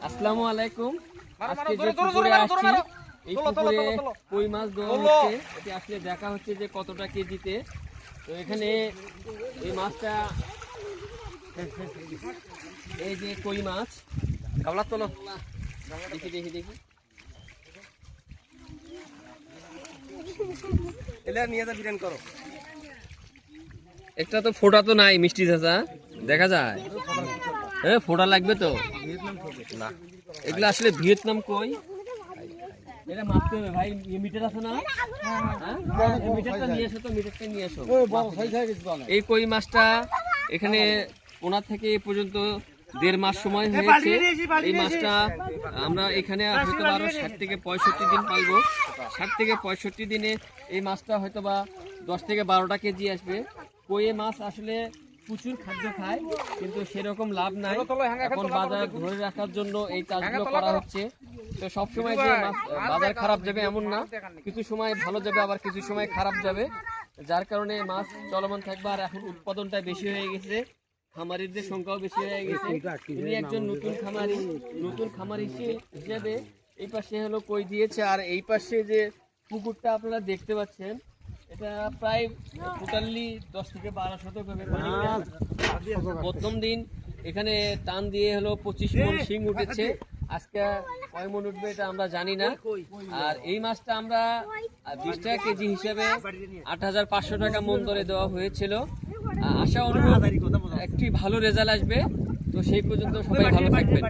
আসসালামু আলাইকুম। আজকে যে পুকুরে আসছি, এই পুকুরে কই মাছ দেওয়া হচ্ছে। এটি আসলে দেখা হচ্ছে যে কতটা কেজিতে। তো এখানে এই মাছটা, এই যে কই মাছ, গামলা তোলো, দেখি দেখি দেখি, এটা নিয়ে যা বিরিয়ানি করো। একটা তো ফোঁটা তো নাই মিষ্টি চাচা, দেখা যায়। হ্যাঁ, ফোঁটা লাগবে তো না। এগুলো আসলে ভিয়েতনাম কই। এটা মাপতে হবে ভাই, মিটার আছে না? হ্যাঁ, মিটারটা নিয়ে এসো তো, মিটারটা নিয়ে এসো। এই কই মাছটা এখানে পোনা থেকে এ পর্যন্ত 1.5 মাস সময় হয়েছে। এই মাছটা আমরা এখানে হয়তো আরো 60 থেকে 65 দিন পাইবো। 60 থেকে 65 দিনে এই মাছটা হয়তো বা 10 থেকে 12টা কেজি আসবে। কই মাছ আসলে প্রচুর খাদ্য খায়, কিন্তু সেরকম লাভ নাই। এখন বাজার ধরে রাখার জন্য এই চাষগুলো করা হচ্ছে। তো সবসময় যে মাছ বাজার খারাপ যাবে এমন না, কিছু সময় ভালো যাবে, আবার কিছু সময় খারাপ যাবে, যার কারণে মাছ চলমান থাকবে। আর এখন উৎপাদনটা বেশি হয়ে গেছে, খামারিদের সংখ্যাও বেশি হয়ে গেছে। তিনি একজন নতুন খামারি হিসেবে এই পাশে হলো কই দিয়েছে। আর এই পাশে যে পুকুরটা আপনারা দেখতে পাচ্ছেন, এটা প্রায় টোটালি 10 থেকে 12 শতক হবে। প্রথম দিন এখানে টান দিয়ে হলো 25 মণ শিং উঠেছে। আজকে কয় মণ উঠবে এটা আমরা জানি না। আর এই মাছটা আমরা 20 টাকা কেজি হিসেবে 8,500 টাকা মণ দরে দেওয়া হয়েছিল। আশা অনুরূপ একটি ভালো রেজাল্ট আসবে। তো সেই পর্যন্ত সবাই ভালো থাকবেন।